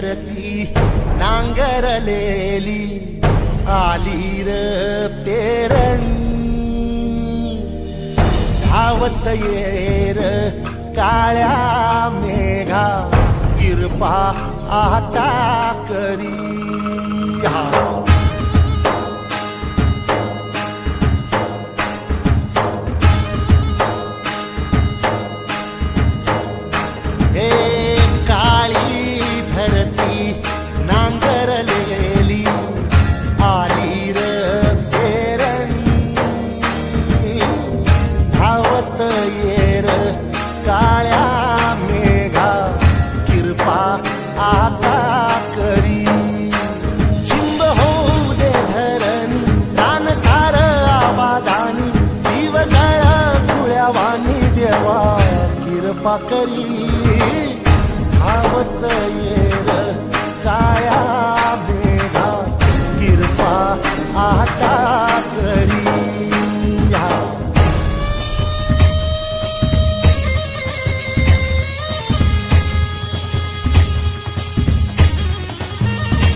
धरती नांगरलेली आली र पेरणी धावत येर काळ्या मेघा किरपा आता करी नांगरलेली आली र पेरणी धावत येर काळ्या मेघा किरपा आता करी चिंब होऊ दे धरणी रान सार आबादानी जीव जळ फुल्यावानी देवा किरपा करी धावत येर काया